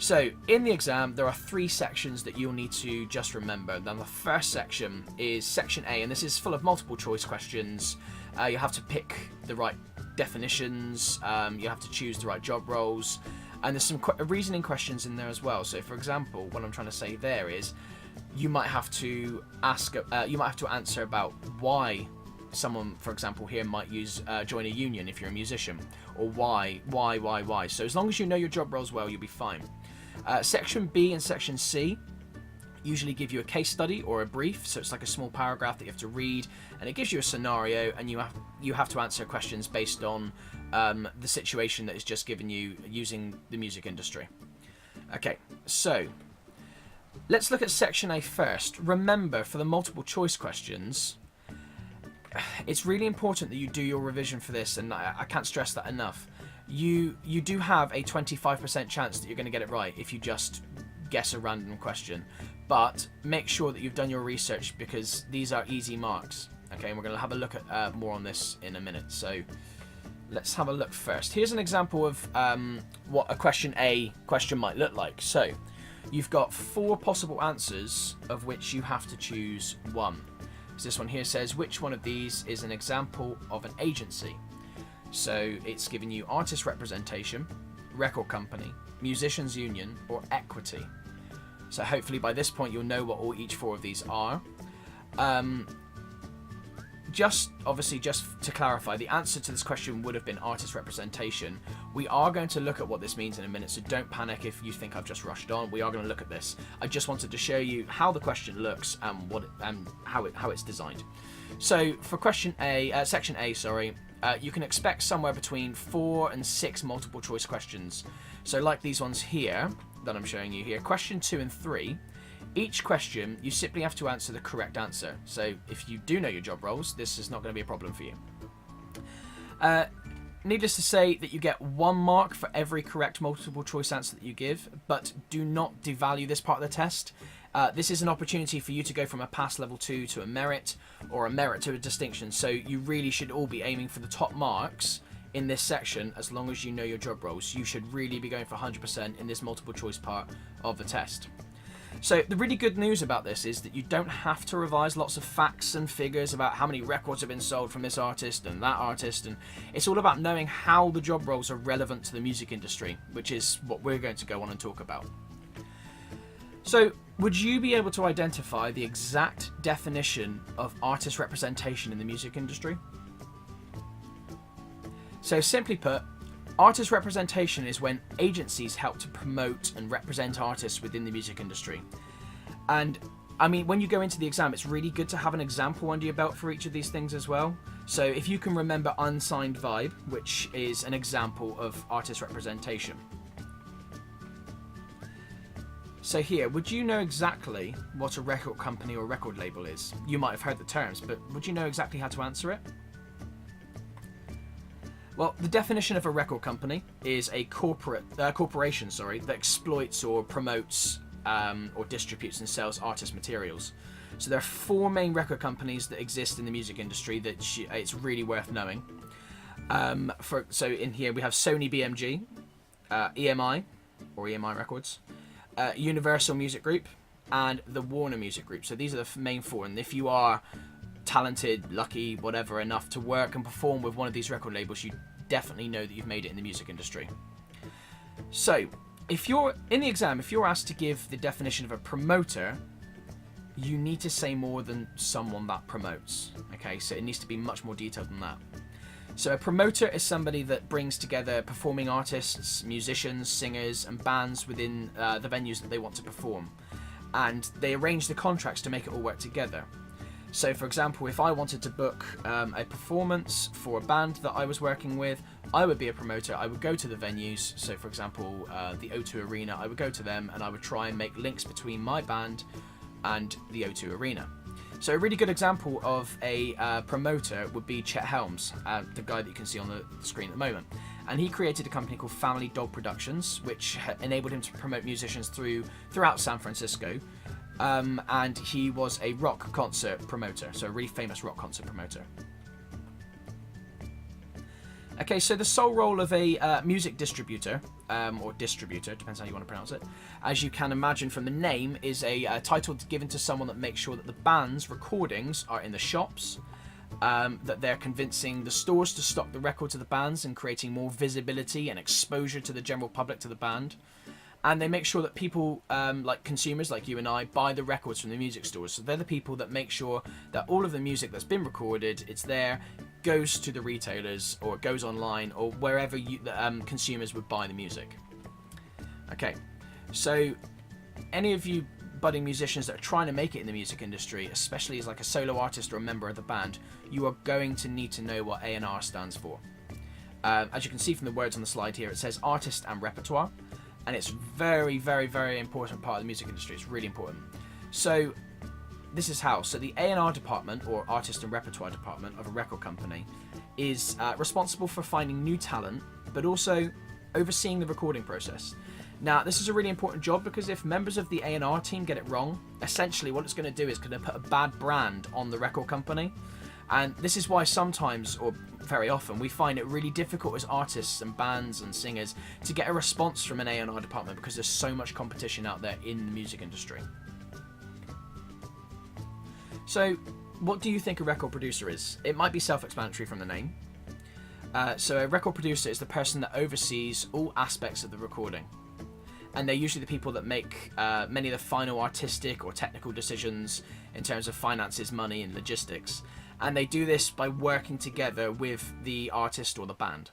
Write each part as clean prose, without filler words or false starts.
So in the exam, there are 3 sections that you'll need to just remember. Then the first section is section A, and this is full of multiple choice questions. You have to pick the right definitions, you have to choose the right job roles, and there's some reasoning questions in there as well. So for example, what I'm trying to say there is you might have to answer about why someone, for example, here might join a union if you're a musician, or why. So as long as you know your job roles well, you'll be fine. Section B and section C usually give you a case study or a brief, so it's like a small paragraph that you have to read, and it gives you a scenario, and you have to answer questions based on the situation that is just given you using the music industry. Okay, so let's look at section A first. Remember, for the multiple choice questions, it's really important that you do your revision for this, and I can't stress that enough. You do have a 25% chance that you're going to get it right if you just guess a random question, but make sure that you've done your research, because these are easy marks. Okay, and we're going to have a look at more on this in a minute. So let's have a look first. Here's an example of what a question A question might look like. So you've got 4 possible answers, of which you have to choose one. So this one here says, which one of these is an example of an agency? So it's giving you artist representation, record company, musicians union, or equity. So hopefully by this point you'll know what each 4 of these are. Just to clarify, the answer to this question would have been artist representation. We are going to look at what this means in a minute, so don't panic if you think I've just rushed on. We are going to look at this. I just wanted to show you how the question looks and how it's designed. So for question A, section A, you can expect somewhere between 4 and 6 multiple choice questions. So like these ones here that I'm showing you here, question 2 and 3. Each question, you simply have to answer the correct answer. So if you do know your job roles, this is not going to be a problem for you. Needless to say that you get 1 mark for every correct multiple choice answer that you give, but do not devalue this part of the test. This is an opportunity for you to go from a pass level 2 to a merit, or a merit to a distinction. So you really should all be aiming for the top marks in this section as long as you know your job roles. You should really be going for 100% in this multiple choice part of the test. So the really good news about this is that you don't have to revise lots of facts and figures about how many records have been sold from this artist and that artist, and it's all about knowing how the job roles are relevant to the music industry, which is what we're going to go on and talk about. So would you be able to identify the exact definition of artist representation in the music industry? So simply put, artist representation is when agencies help to promote and represent artists within the music industry. And I mean, when you go into the exam, it's really good to have an example under your belt for each of these things as well. So if you can remember Unsigned Vibe, which is an example of artist representation. So here, would you know exactly what a record company or record label is? You might have heard the terms, but would you know exactly how to answer it? Well, the definition of a record company is a corporation that exploits or promotes or distributes and sells artist materials. So there are 4 main record companies that exist in the music industry that it's really worth knowing. So in here we have Sony BMG, EMI or EMI Records, Universal Music Group, and the Warner Music Group. So these are the main 4, and if you are talented, lucky, whatever, enough to work and perform with one of these record labels, you definitely know that you've made it in the music industry. So if you're in the exam, if you're asked to give the definition of a promoter, you need to say more than someone that promotes. Okay, so it needs to be much more detailed than that. So a promoter is somebody that brings together performing artists, musicians, singers, and bands within the venues that they want to perform, and they arrange the contracts to make it all work together. So for example, if I wanted to book a performance for a band that I was working with, I would be a promoter. I would go to the venues. So for example, the O2 Arena, I would go to them and I would try and make links between my band and the O2 Arena. So a really good example of a promoter would be Chet Helms, the guy that you can see on the screen at the moment. And he created a company called Family Dog Productions, which enabled him to promote musicians throughout San Francisco. And he was a rock concert promoter, so a really famous rock concert promoter. Okay, so the sole role of a music distributor, or distributor, depends how you want to pronounce it, as you can imagine from the name, is a title given to someone that makes sure that the band's recordings are in the shops, that they're convincing the stores to stock the records of the bands and creating more visibility and exposure to the general public to the band. And they make sure that people, like consumers like you and I, buy the records from the music stores. So they're the people that make sure that all of the music that's been recorded, it's there, goes to the retailers, or it goes online, or wherever consumers would buy the music. Okay, so any of you budding musicians that are trying to make it in the music industry, especially as like a solo artist or a member of the band, you are going to need to know what A&R stands for. As you can see from the words on the slide here, it says artist and repertoire. And it's very, very, very important part of the music industry. It's really important. So this is how. So the A&R department, or artist and repertoire department of a record company, is responsible for finding new talent, but also overseeing the recording process. Now, this is a really important job because if members of the A&R team get it wrong, essentially what it's going to do is going to put a bad brand on the record company. And this is why sometimes, or very often, we find it really difficult as artists and bands and singers to get a response from an A&R department because there's so much competition out there in the music industry. So, what do you think a record producer is? It might be self-explanatory from the name. So a record producer is the person that oversees all aspects of the recording. And they're usually the people that make many of the final artistic or technical decisions in terms of finances, money, and logistics. And they do this by working together with the artist or the band.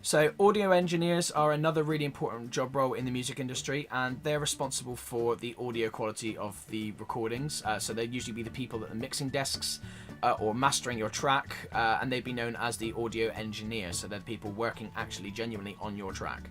So audio engineers are another really important job role in the music industry, and they're responsible for the audio quality of the recordings. So they'd usually be the people at the mixing desks or mastering your track, and they'd be known as the audio engineer. So they're the people working actually genuinely on your track.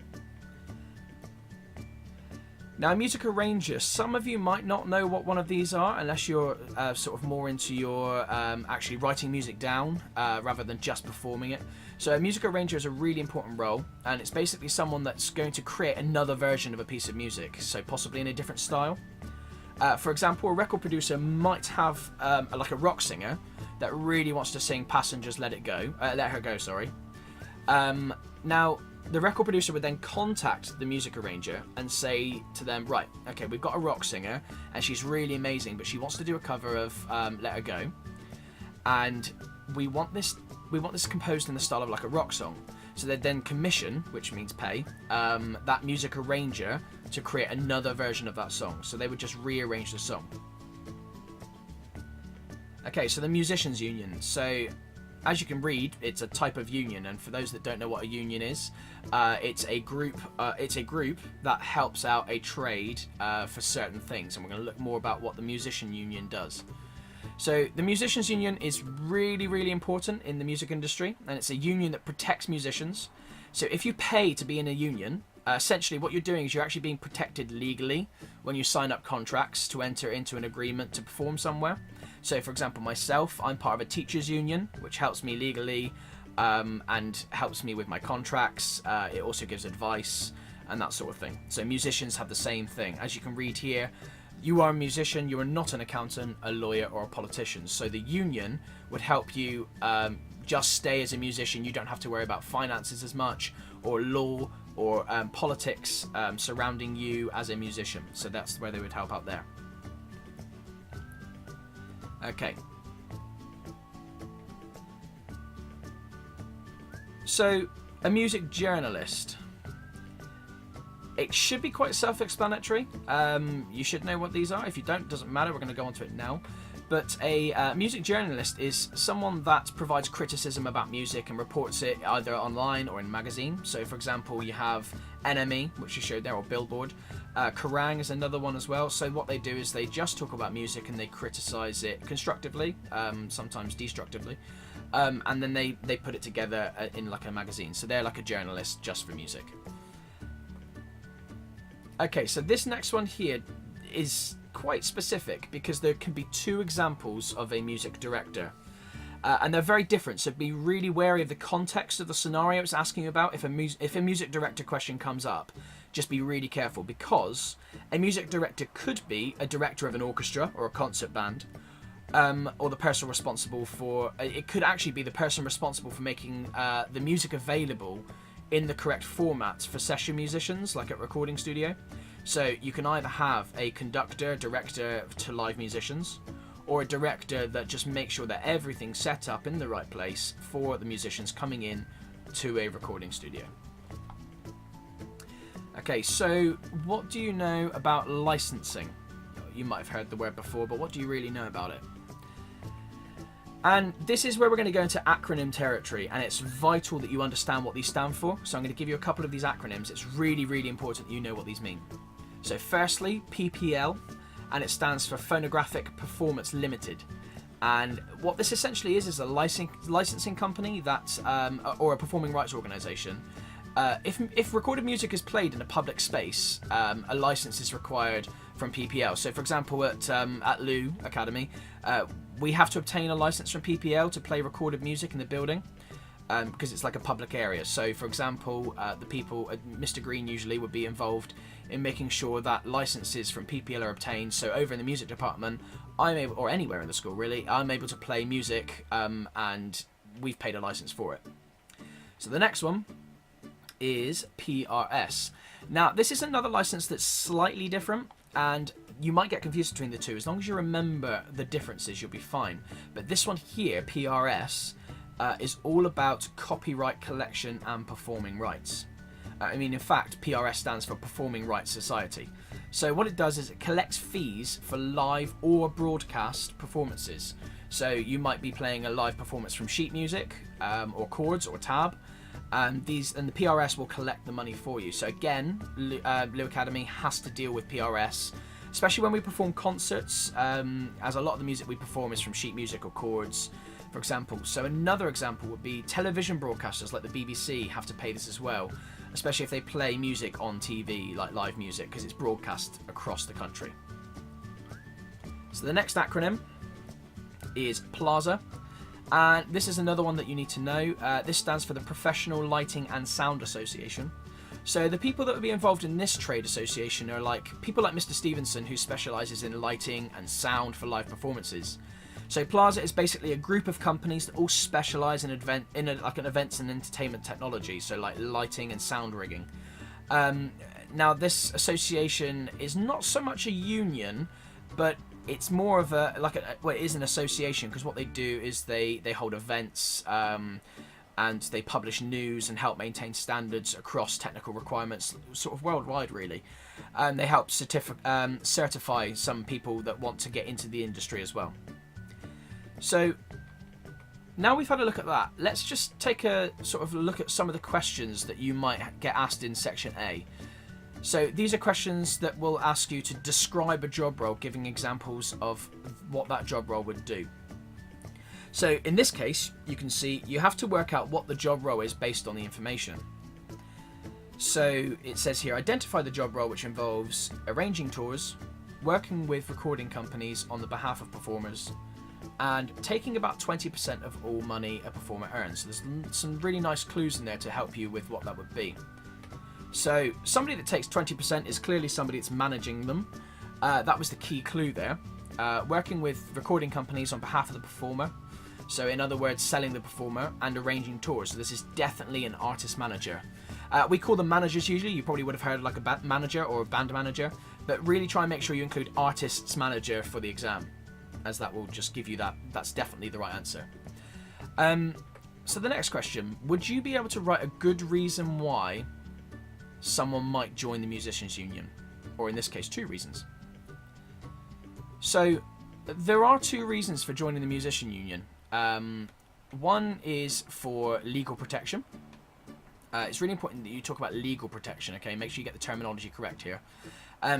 Now, music arranger, some of you might not know what one of these are unless you're sort of more into your actually writing music down rather than just performing it. So a music arranger is a really important role, and it's basically someone that's going to create another version of a piece of music, so possibly in a different style. For example, a record producer might have like a rock singer that really wants to sing Passengers Let Her Go, sorry. Now, the record producer would then contact the music arranger and say to them, right, okay, we've got a rock singer and she's really amazing, but she wants to do a cover of Let Her Go, and we want this composed in the style of like a rock song. So they'd then commission, which means pay, that music arranger to create another version of that song. So they would just rearrange the song. Okay, so the musicians union. So as you can read, it's a type of union, and for those that don't know what a union is, it's a group that helps out a trade for certain things, and we're going to look more about what the musician union does. So the musicians union is really, really important in the music industry, and it's a union that protects musicians. So if you pay to be in a union, essentially what you're doing is you're actually being protected legally when you sign up contracts to enter into an agreement to perform somewhere. So for example, myself, I'm part of a teachers union, which helps me legally and helps me with my contracts. It also gives advice and that sort of thing. So musicians have the same thing. As you can read here, you are a musician, you are not an accountant, a lawyer, or a politician. So the union would help you just stay as a musician. You don't have to worry about finances as much, or law, or politics surrounding you as a musician. So that's where they would help out there. Okay. So, a music journalist. It should be quite self-explanatory. You should know what these are. If you don't, it doesn't matter. We're going to go on to it now. But a music journalist is someone that provides criticism about music and reports it either online or in magazine. So, for example, you have NME, which you showed there, or Billboard. Kerrang is another one as well. So what they do is they just talk about music and they criticize it constructively, sometimes destructively, and then they put it together in like a magazine. So they're like a journalist just for music. Okay, so this next one here is quite specific because there can be two examples of a music director. And they're very different, so be really wary of the context of the scenario it's asking about. If a music director question comes up, just be really careful, because a music director could be a director of an orchestra or a concert band, or the person responsible for... It could actually be the person responsible for making the music available in the correct format for session musicians, like at recording studio. So you can either have a conductor, director to live musicians, or a director that just makes sure that everything's set up in the right place for the musicians coming in to a recording studio. Okay, so what do you know about licensing? You might have heard the word before, but what do you really know about it? And this is where we're going to go into acronym territory, and it's vital that you understand what these stand for. So I'm going to give you a couple of these acronyms. It's really, really important that you know what these mean. So firstly, PPL, and it stands for Phonographic Performance Limited. And what this essentially is a licensing company that, or a performing rights organisation. If recorded music is played in a public space, a license is required from PPL. So, for example, at Lou Academy, we have to obtain a license from PPL to play recorded music in the building, because it's like a public area. So, for example, the people, Mr. Green usually would be involved in making sure that licenses from PPL are obtained. So, over in the music department, I'm able, or anywhere in the school really, I'm able to play music, and we've paid a license for it. So, the next one is PRS. Now, this is another license that's slightly different, and you might get confused between the two. As long as you remember the differences, you'll be fine. But this one here, PRS, is all about copyright collection and performing rights. In fact, PRS stands for Performing Rights Society. So what it does is it collects fees for live or broadcast performances. So you might be playing a live performance from sheet music, or chords, or tab, and the PRS will collect the money for you. So again, Lou Academy has to deal with PRS, especially when we perform concerts, as a lot of the music we perform is from sheet music or chords, for example. So another example would be television broadcasters like the BBC have to pay this as well, especially if they play music on TV, like live music, because it's broadcast across the country. So the next acronym is PLAZA. And this is another one that you need to know. This stands for the Professional Lighting and Sound Association. So the people that would be involved in this trade association are people like Mr. Stevenson, who specialises in lighting and sound for live performances. So PLAZA is basically a group of companies that all specialise in events and entertainment technology, so like lighting and sound rigging. Now this association is not so much a union, but it's more of it is an association, because what they do is they hold events, and they publish news and help maintain standards across technical requirements, sort of worldwide really. They help certify some people that want to get into the industry as well. So now we've had a look at that, let's just take a sort of look at some of the questions that you might get asked in section A. So these are questions that will ask you to describe a job role, giving examples of what that job role would do. So in this case, you can see you have to work out what the job role is based on the information. So it says here, identify the job role which involves arranging tours, working with recording companies on the behalf of performers, and taking about 20% of all money a performer earns. So there's some really nice clues in there to help you with what that would be. So somebody that takes 20% is clearly somebody that's managing them. That was the key clue there. Working with recording companies on behalf of the performer. So in other words, selling the performer and arranging tours. So this is definitely an artist manager. We call them managers usually. You probably would have heard like a band manager or a band manager. But really try and make sure you include artist's manager for the exam, as that will just give you that's definitely the right answer. So the next question, would you be able to write a good reason why someone might join the Musicians Union? Or in this case, 2 reasons. So there are 2 reasons for joining the Musician Union. One is for legal protection. It's really important that you talk about legal protection, okay? Make sure you get the terminology correct here.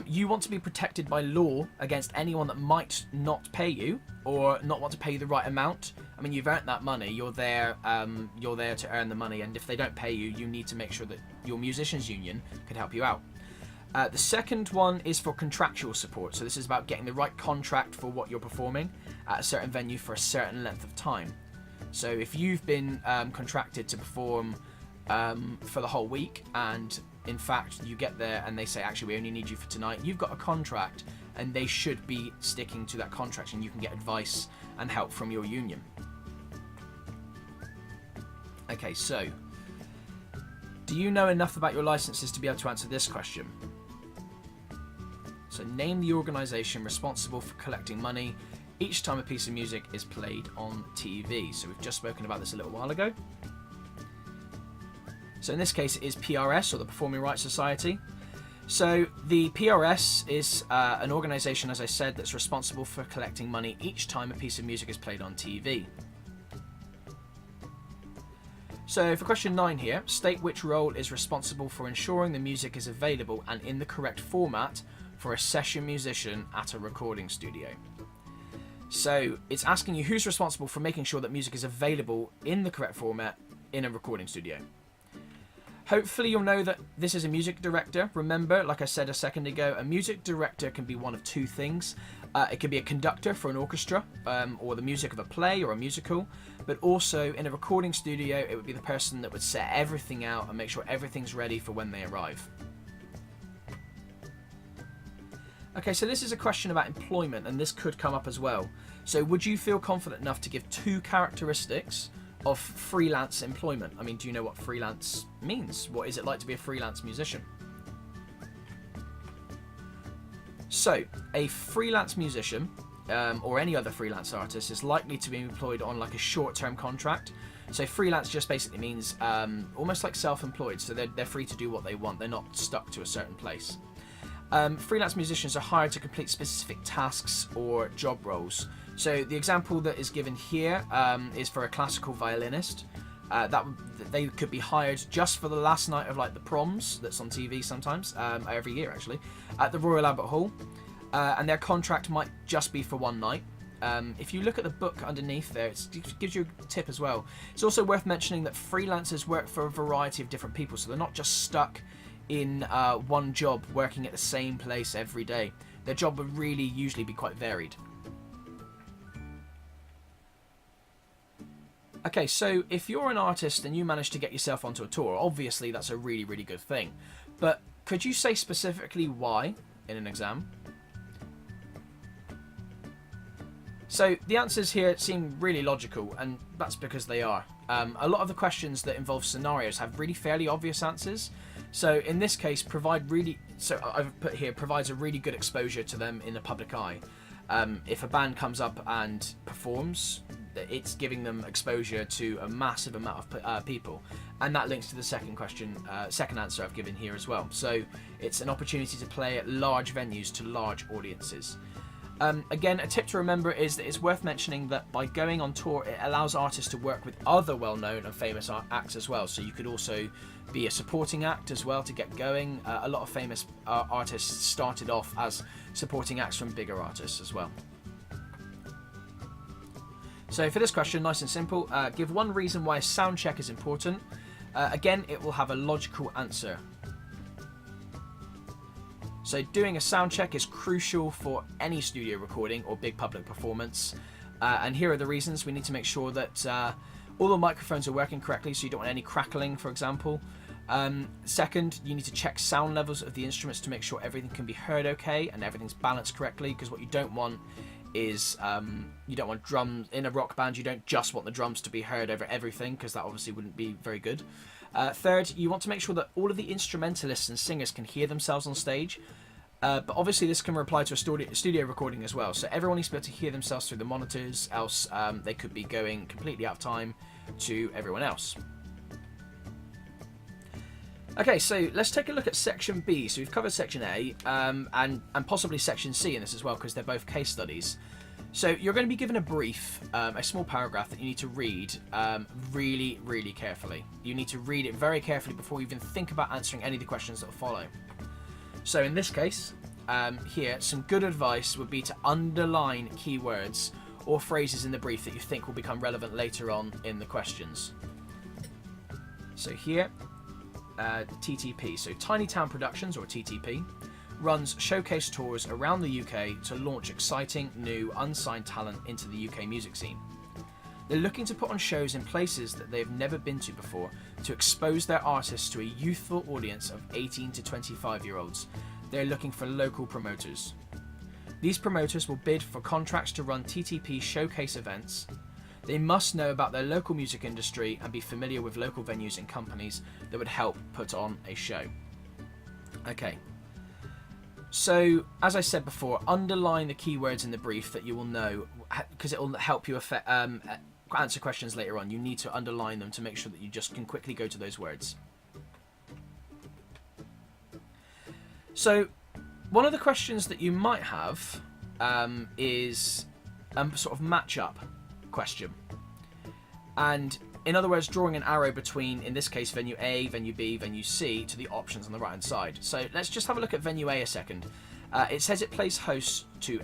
You want to be protected by law against anyone that might not pay you or not want to pay you the right amount. I mean, you've earned that money. You're there to earn the money, and if they don't pay you, you need to make sure that your musicians union can help you out. The second one is for contractual support. So this is about getting the right contract for what you're performing at a certain venue for a certain length of time. So if you've been contracted to perform for the whole week, and in fact you get there and they say, actually, we only need you for tonight, you've got a contract, and they should be sticking to that contract, and you can get advice and help from your union. Okay, so do you know enough about your licenses to be able to answer this question? So name the organisation responsible for collecting money each time a piece of music is played on TV. So we've just spoken about this a little while ago. So in this case it is PRS, or the Performing Rights Society. So the PRS is an organisation, as I said, that's responsible for collecting money each time a piece of music is played on TV. So for question 9 here, state which role is responsible for ensuring the music is available and in the correct format for a session musician at a recording studio. So it's asking you who's responsible for making sure that music is available in the correct format in a recording studio. Hopefully you'll know that this is a music director. Remember, like I said a second ago, a music director can be one of two things. It can be a conductor for an orchestra, or the music of a play or a musical, but also in a recording studio it would be the person that would set everything out and make sure everything's ready for when they arrive. Okay, so this is a question about employment, and this could come up as well. So would you feel confident enough to give 2 characteristics of freelance employment? I mean, do you know what freelance means? What is it like to be a freelance musician? So, a freelance musician, or any other freelance artist, is likely to be employed on like a short-term contract. So freelance just basically means almost like self-employed, so they're free to do what they want. They're not stuck to a certain place. Freelance musicians are hired to complete specific tasks or job roles. So the example that is given here is for a classical violinist. They could be hired just for the last night of like the proms that's on TV sometimes, every year actually, at the Royal Albert Hall, and their contract might just be for one night. If you look at the book underneath there, it gives you a tip as well. It's also worth mentioning that freelancers work for a variety of different people, so they're not just stuck in one job working at the same place every day. Their job would really usually be quite varied. Okay, so if you're an artist and you manage to get yourself onto a tour, obviously that's a really, really good thing. But could you say specifically why in an exam? So the answers here seem really logical, and that's because they are. A lot of the questions that involve scenarios have really fairly obvious answers. So in this case, I've put here, provides a really good exposure to them in the public eye. If a band comes up and performs, it's giving them exposure to a massive amount of people, and that links to the second question, second answer I've given here as well. So it's an opportunity to play at large venues to large audiences. Again, a tip to remember is that it's worth mentioning that by going on tour, it allows artists to work with other well-known and famous acts as well. So you could also be a supporting act as well to get going. A lot of famous artists started off as supporting acts from bigger artists as well. So for this question, nice and simple, give one reason why a sound check is important. Again, it will have a logical answer. So doing a sound check is crucial for any studio recording or big public performance. And here are the reasons. We need to make sure that all the microphones are working correctly, so you don't want any crackling, for example. Second, you need to check sound levels of the instruments to make sure everything can be heard okay and everything's balanced correctly, because what you don't want is you don't want drums in a rock band. You don't just want the drums to be heard over everything, because that obviously wouldn't be very good. Third, you want to make sure that all of the instrumentalists and singers can hear themselves on stage. But obviously this can apply to a studio recording as well. So everyone needs to be able to hear themselves through the monitors, else they could be going completely out of time to everyone else. Okay, so let's take a look at section B. So we've covered section A and possibly section C in this as well, because they're both case studies. So you're going to be given a brief, a small paragraph that you need to read really, really carefully. You need to read it very carefully before you even think about answering any of the questions that will follow. So in this case, here, some good advice would be to underline keywords or phrases in the brief that you think will become relevant later on in the questions. So here, TTP, so Tiny Town Productions, or TTP, runs showcase tours around the UK to launch exciting, new, unsigned talent into the UK music scene. They're looking to put on shows in places that they've never been to before to expose their artists to a youthful audience of 18 to 25-year-olds. They're looking for local promoters. These promoters will bid for contracts to run TTP showcase events. They must know about their local music industry and be familiar with local venues and companies that would help put on a show. Okay. So, as I said before, underline the keywords in the brief that you will know, because it will help you answer questions later on. You need to underline them to make sure that you just can quickly go to those words. So, one of the questions that you might have is a sort of match-up question. And in other words, drawing an arrow between, in this case, venue A, venue B, venue C, to the options on the right-hand side. So let's just have a look at venue A a second. It says it plays host to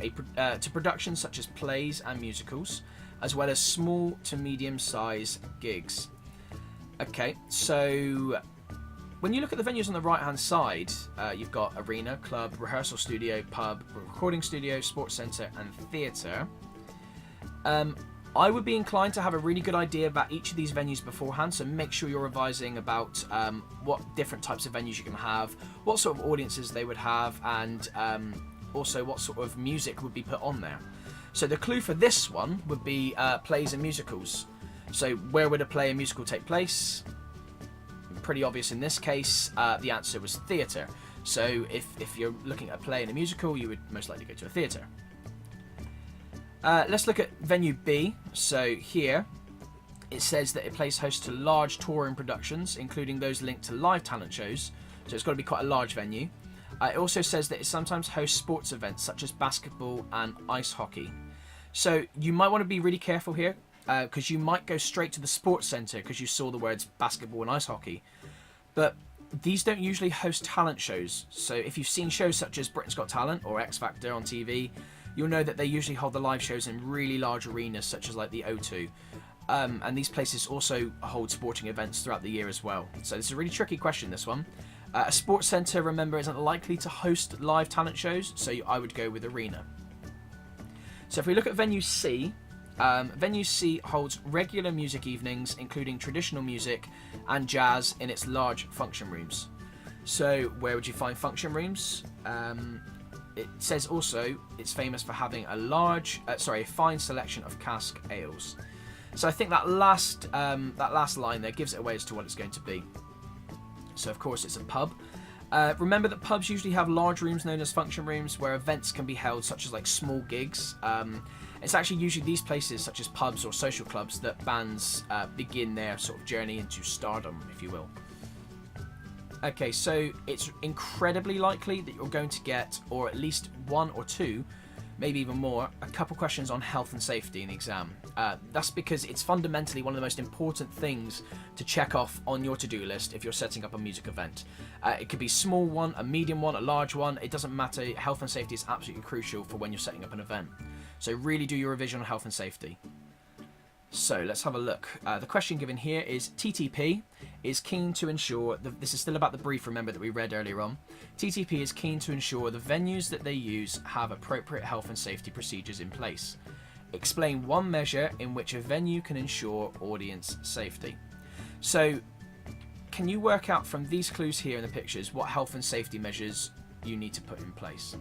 productions such as plays and musicals, as well as small to medium-size gigs. Okay, so when you look at the venues on the right-hand side, you've got arena, club, rehearsal studio, pub, recording studio, sports centre, and theatre. I would be inclined to have a really good idea about each of these venues beforehand, so make sure you're revising about what different types of venues you can have, what sort of audiences they would have, and also what sort of music would be put on there. So the clue for this one would be plays and musicals. So where would a play and musical take place? Pretty obvious in this case, the answer was theatre. So if you're looking at a play and a musical, you would most likely go to a theatre. Let's look at venue B. So here, it says that it plays host to large touring productions, including those linked to live talent shows. So it's got to be quite a large venue. It also says that it sometimes hosts sports events such as basketball and ice hockey. So you might want to be really careful here, because you might go straight to the sports centre because you saw the words basketball and ice hockey. But these don't usually host talent shows. So if you've seen shows such as Britain's Got Talent or X Factor on TV, you'll know that they usually hold the live shows in really large arenas such as like the O2. And these places also hold sporting events throughout the year as well. So this is a really tricky question, this one. A sports centre, remember, isn't likely to host live talent shows, so I would go with arena. So if we look at venue C, venue C holds regular music evenings, including traditional music and jazz in its large function rooms. So where would you find function rooms? It says also it's famous for having a fine selection of cask ales. So I think that last line there gives it away as to what it's going to be. So of course it's a pub. Remember that pubs usually have large rooms known as function rooms where events can be held, such as like small gigs. It's actually usually these places, such as pubs or social clubs, that bands begin their sort of journey into stardom, if you will. Okay, so it's incredibly likely that you're going to get, or at least one or two, maybe even more, a couple questions on health and safety in the exam. That's because it's fundamentally one of the most important things to check off on your to-do list if you're setting up a music event. It could be a small one, a medium one, a large one, it doesn't matter. Health and safety is absolutely crucial for when you're setting up an event. So really do your revision on health and safety. So let's have a look. The question given here is TTP is keen to ensure, this is still about the brief, remember, that we read earlier on. TTP is keen to ensure the venues that they use have appropriate health and safety procedures in place. Explain one measure in which a venue can ensure audience safety. So can you work out from these clues here in the pictures what health and safety measures you need to put in place?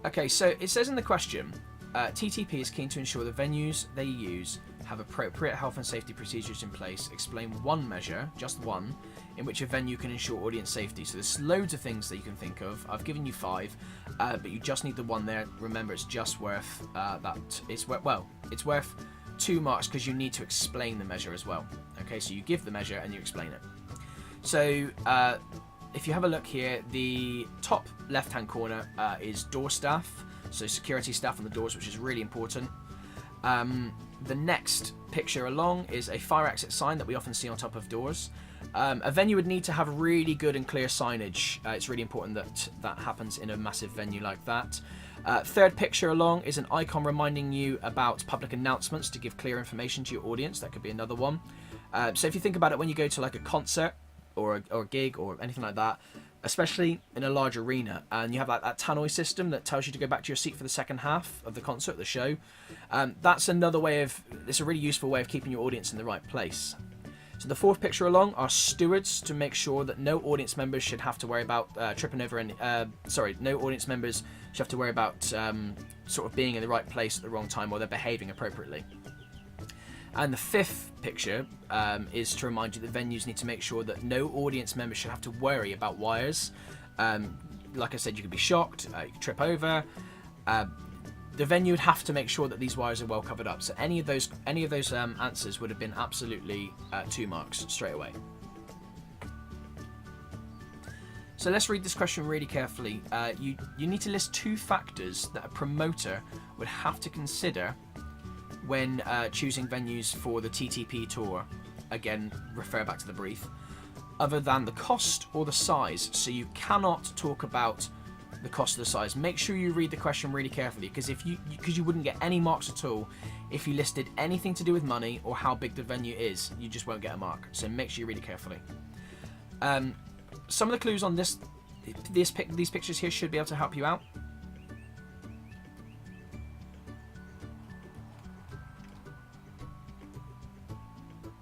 Okay, so it says in the question, TTP is keen to ensure the venues they use have appropriate health and safety procedures in place. Explain one measure, just one, in which a venue can ensure audience safety. So there's loads of things that you can think of. I've given you 5, but you just need the one there. Remember, it's just worth it's worth 2 marks because you need to explain the measure as well. Okay, so you give the measure and you explain it. So if you have a look here, the top left-hand corner is door staff, so security staff on the doors, which is really important. The next picture along is a fire exit sign that we often see on top of doors. A venue would need to have really good and clear signage. It's really important that that happens in a massive venue like that. Third picture along is an icon reminding you about public announcements to give clear information to your audience. That could be another one. So if you think about it, when you go to like a concert, or a gig or anything like that, especially in a large arena, and you have that tannoy system that tells you to go back to your seat for the second half of the concert, the show. That's another way of, it's a really useful way of keeping your audience in the right place. So the fourth picture along are stewards to make sure that no audience members should have to worry about tripping over any, no audience members should have to worry about sort of being in the right place at the wrong time, or they're behaving appropriately. And the fifth picture is to remind you that venues need to make sure that no audience members should have to worry about wires. Like I said, you could be shocked, you could trip over. The venue would have to make sure that these wires are well covered up. So any of those answers would have been absolutely 2 marks straight away. So let's read this question really carefully. You need to list 2 factors that a promoter would have to consider when choosing venues for the TTP tour. Again, refer back to the brief. Other than the cost or the size. So you cannot talk about the cost of the size. Make sure you read the question really carefully, because you wouldn't get any marks at all if you listed anything to do with money or how big the venue is. You just won't get a mark. So make sure you read it carefully. Some of the clues on these pictures here should be able to help you out.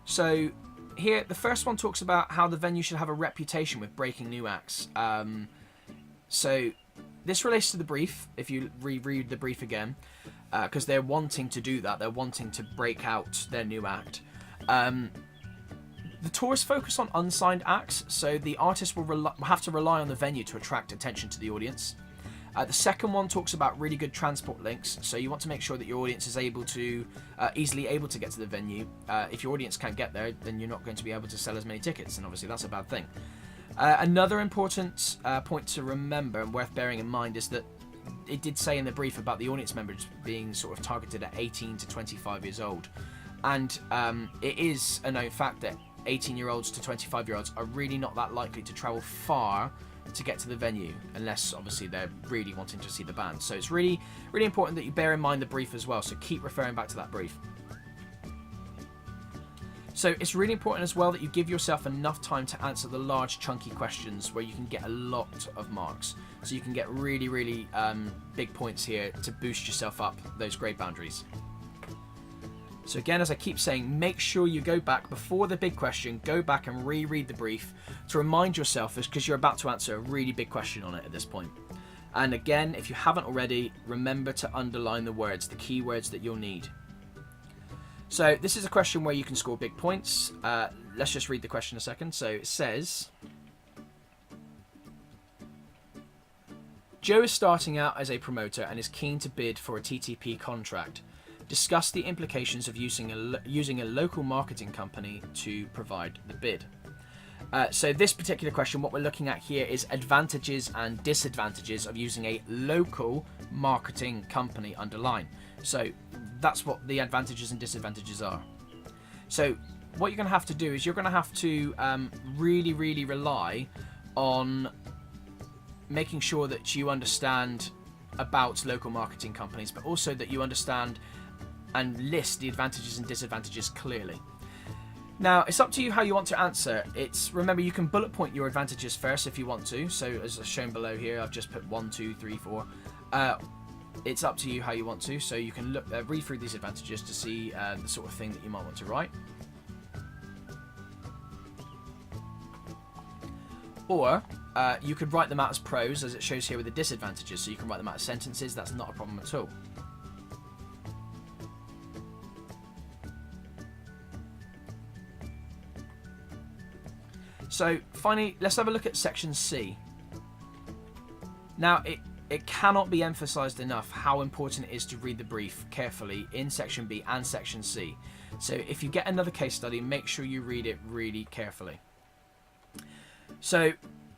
So here, the first one talks about how the venue should have a reputation with breaking new acts. So this relates to the brief, if you reread the brief again, because they're wanting to do that. They're wanting to break out their new act. The tours focus on unsigned acts, so the artist will have to rely on the venue to attract attention to the audience. The second one talks about really good transport links, so you want to make sure that your audience is easily able to get to the venue. If your audience can't get there, then you're not going to be able to sell as many tickets, and obviously that's a bad thing. Another important point to remember and worth bearing in mind is that it did say in the brief about the audience members being sort of targeted at 18 to 25 years old. And it is a known fact that 18-year-olds to 25-year-olds are really not that likely to travel far to get to the venue, unless obviously they're really wanting to see the band. So it's really, really important that you bear in mind the brief as well, so keep referring back to that brief. So it's really important as well that you give yourself enough time to answer the large chunky questions where you can get a lot of marks. So you can get really, really big points here to boost yourself up those grade boundaries. So again, as I keep saying, make sure you go back before the big question, go back and reread the brief to remind yourself, because you're about to answer a really big question on it at this point. And again, if you haven't already, remember to underline the words, the key words that you'll need. So this is a question where you can score big points. Let's just read the question a second. So it says, Joe is starting out as a promoter and is keen to bid for a TTP contract. Discuss the implications of using a local marketing company to provide the bid. So this particular question, what we're looking at here is advantages and disadvantages of using a local marketing company underline. So that's what the advantages and disadvantages are. So what you're going to have to do is you're going to have to really, really rely on making sure that you understand about local marketing companies, but also that you understand and list the advantages and disadvantages clearly. Now, it's up to you how you want to answer. Remember, you can bullet point your advantages first if you want to. So as shown below here, I've just put 1, 2, 3, 4. It's up to you how you want to. So you can read through these advantages to see the sort of thing that you might want to write. Or you could write them out as pros, as it shows here with the disadvantages. So you can write them out as sentences. That's not a problem at all. So finally, let's have a look at section C. Now, it cannot be emphasized enough how important it is to read the brief carefully in section B and section C. So if you get another case study, make sure you read it really carefully. So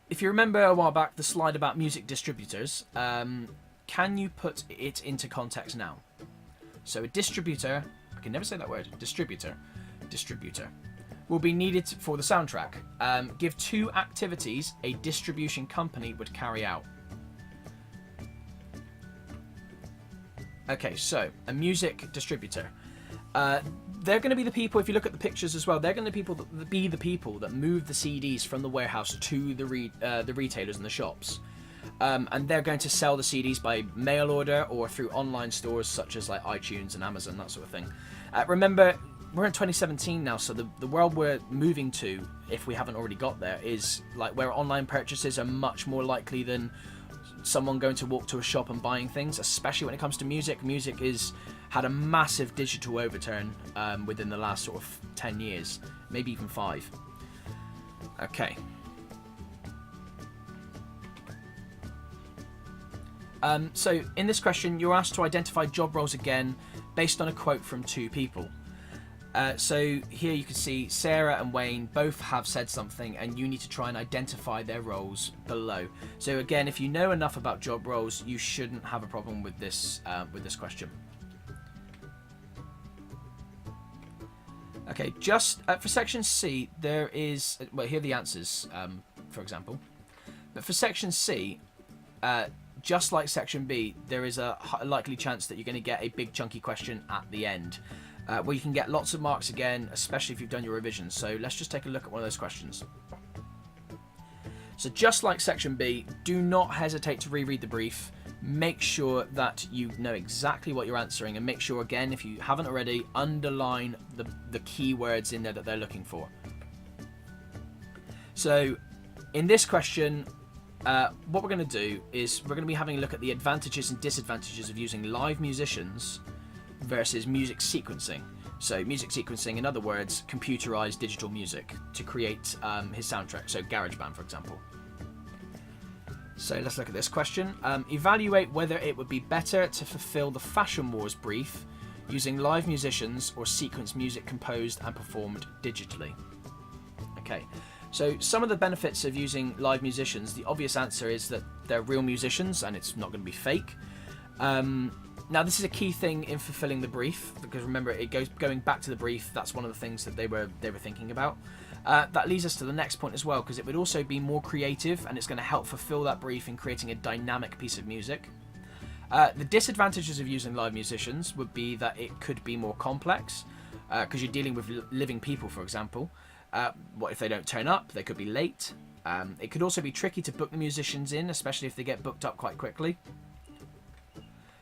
if you remember a while back the slide about music distributors, can you put it into context now? So a distributor, I can never say that word, distributor, will be needed for the soundtrack. Give 2 activities a distribution company would carry out. Okay, so a music distributor. They're going to be the people, if you look at the pictures as well, they're going to be the people that move the CDs from the warehouse to the retailers and the shops. And they're going to sell the CDs by mail order or through online stores such as like iTunes and Amazon, that sort of thing. Remember, we're in 2017 now, so the world we're moving to, if we haven't already got there, is like where online purchases are much more likely than someone going to walk to a shop and buying things, especially when it comes to music. Music is had a massive digital overturn within the last sort of 10 years, maybe even 5. Okay. So in this question, you're asked to identify job roles again based on a quote from 2 people. So here you can see Sarah and Wayne both have said something, and you need to try and identify their roles below. So again, if you know enough about job roles, you shouldn't have a problem with this question. Okay, just for section C, there is, well, here are the answers, for example. But for section C, just like section B, there is a likely chance that you're going to get a big chunky question at the end, where you can get lots of marks again, especially if you've done your revisions. So let's just take a look at one of those questions. So just like section B, do not hesitate to reread the brief. Make sure that you know exactly what you're answering, and make sure, again, if you haven't already, underline the keywords in there that they're looking for. So in this question, what we're going to do is we're going to be having a look at the advantages and disadvantages of using live musicians versus music sequencing. So music sequencing, in other words, computerized digital music to create his soundtrack, so GarageBand, for example. So let's look at this question. Evaluate whether it would be better to fulfill the Fashion Wars brief using live musicians or sequence music composed and performed digitally. Okay, so some of the benefits of using live musicians, the obvious answer is that they're real musicians and it's not going to be fake. Now this is a key thing in fulfilling the brief, because remember, going back to the brief, that's one of the things that they were thinking about. That leads us to the next point as well, because it would also be more creative, and it's going to help fulfill that brief in creating a dynamic piece of music. The disadvantages of using live musicians would be that it could be more complex, because you're dealing with living people, for example. What if they don't turn up? They could be late. It could also be tricky to book the musicians in, especially if they get booked up quite quickly.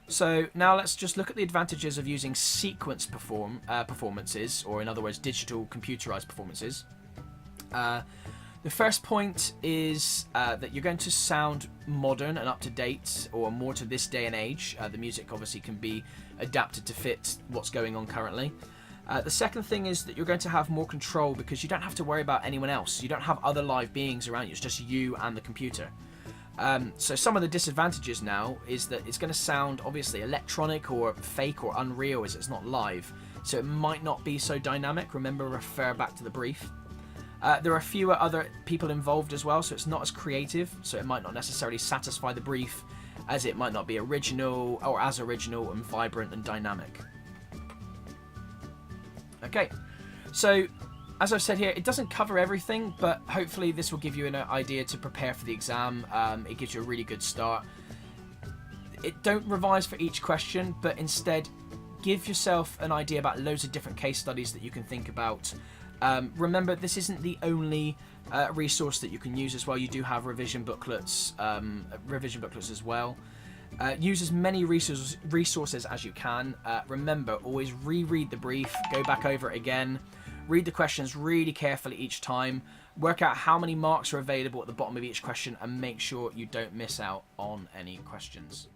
So now let's just look at the advantages of using sequence performances, or in other words, digital computerized performances. The first point is that you're going to sound modern and up to date, or more to this day and age. The music obviously can be adapted to fit what's going on currently. The second thing is that you're going to have more control, because you don't have to worry about anyone else. You don't have other live beings around you. It's just you and the computer. So some of the disadvantages now is that it's going to sound obviously electronic or fake or unreal, as it's not live. So it might not be so dynamic. Remember, refer back to the brief. There are fewer other people involved as well, so it's not as creative. So it might not necessarily satisfy the brief, as it might not be original or as original and vibrant and dynamic. Okay, so as I've said here, it doesn't cover everything, but hopefully this will give you an idea to prepare for the exam. It gives you a really good start. Don't revise for each question, but instead give yourself an idea about loads of different case studies that you can think about. Remember, this isn't the only resource that you can use as well. You do have revision booklets as well. Use as many resources as you can. Remember, always reread the brief, go back over it again. Read the questions really carefully each time. Work out how many marks are available at the bottom of each question, and make sure you don't miss out on any questions.